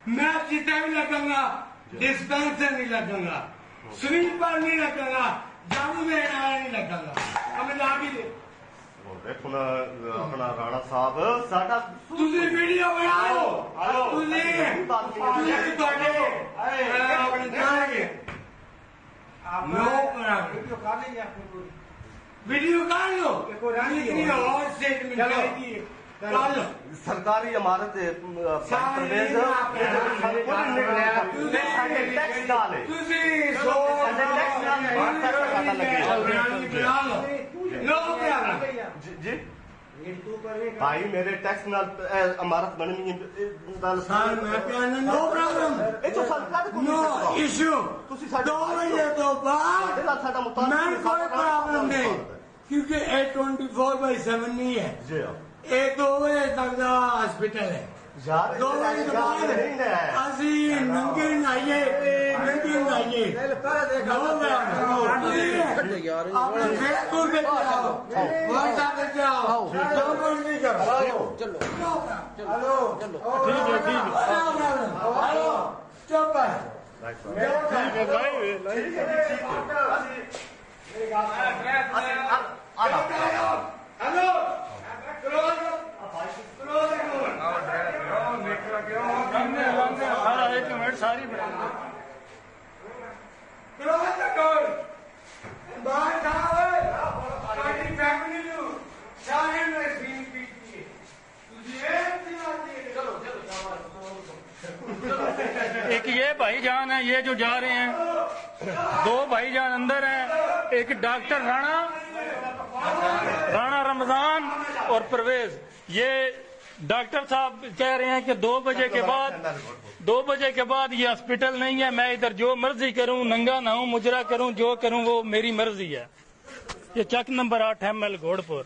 मैं चिता भी लगूंगा, डिस्पेंसर नहीं लगूंगा, स्वीपर नहीं लगूंगा, जादू में नहीं लगूंगा। हमें ला भी दे। देखो ना अपना राणा साहब साडा तुझे वीडियो बनाओ, तुझे अपने जाएंगे नो करा वीडियो कर लो इतनी और स्टेटमेंट चाहिए कर लो सरकारी इमारत परवेज टैक्स डाले जी भाई मेरे टैक्स नाल इमारत बननी नो प्रॉब्लम नो इशू 2 बजे तो बाद मैं कोई प्रॉब्लम नहीं क्योंकि 24/7 नहीं है ये 2 बजे तक का हॉस्पिटल है यार 2 बजे के बाद असी नंगे नाइए अपने फेसबुक पे जाओ व्हाट्सएप पे जाओ डाउनलोड नहीं करो चलो हेलो ठीक है हेलो चुप है हेलो एक मिनट सारी एक ये भाईजान है ये जो जा रहे हैं 2 भाईजान अंदर हैं एक डॉक्टर राणा रमजान और परवेज ये डॉक्टर साहब कह रहे हैं कि 2 बजे के बाद ये हॉस्पिटल नहीं है मैं इधर जो मर्जी करूं नंगा नहाऊं मुजरा करूं जो करूं वो मेरी मर्जी है। ये चक नंबर 8 ML घोड़पुर।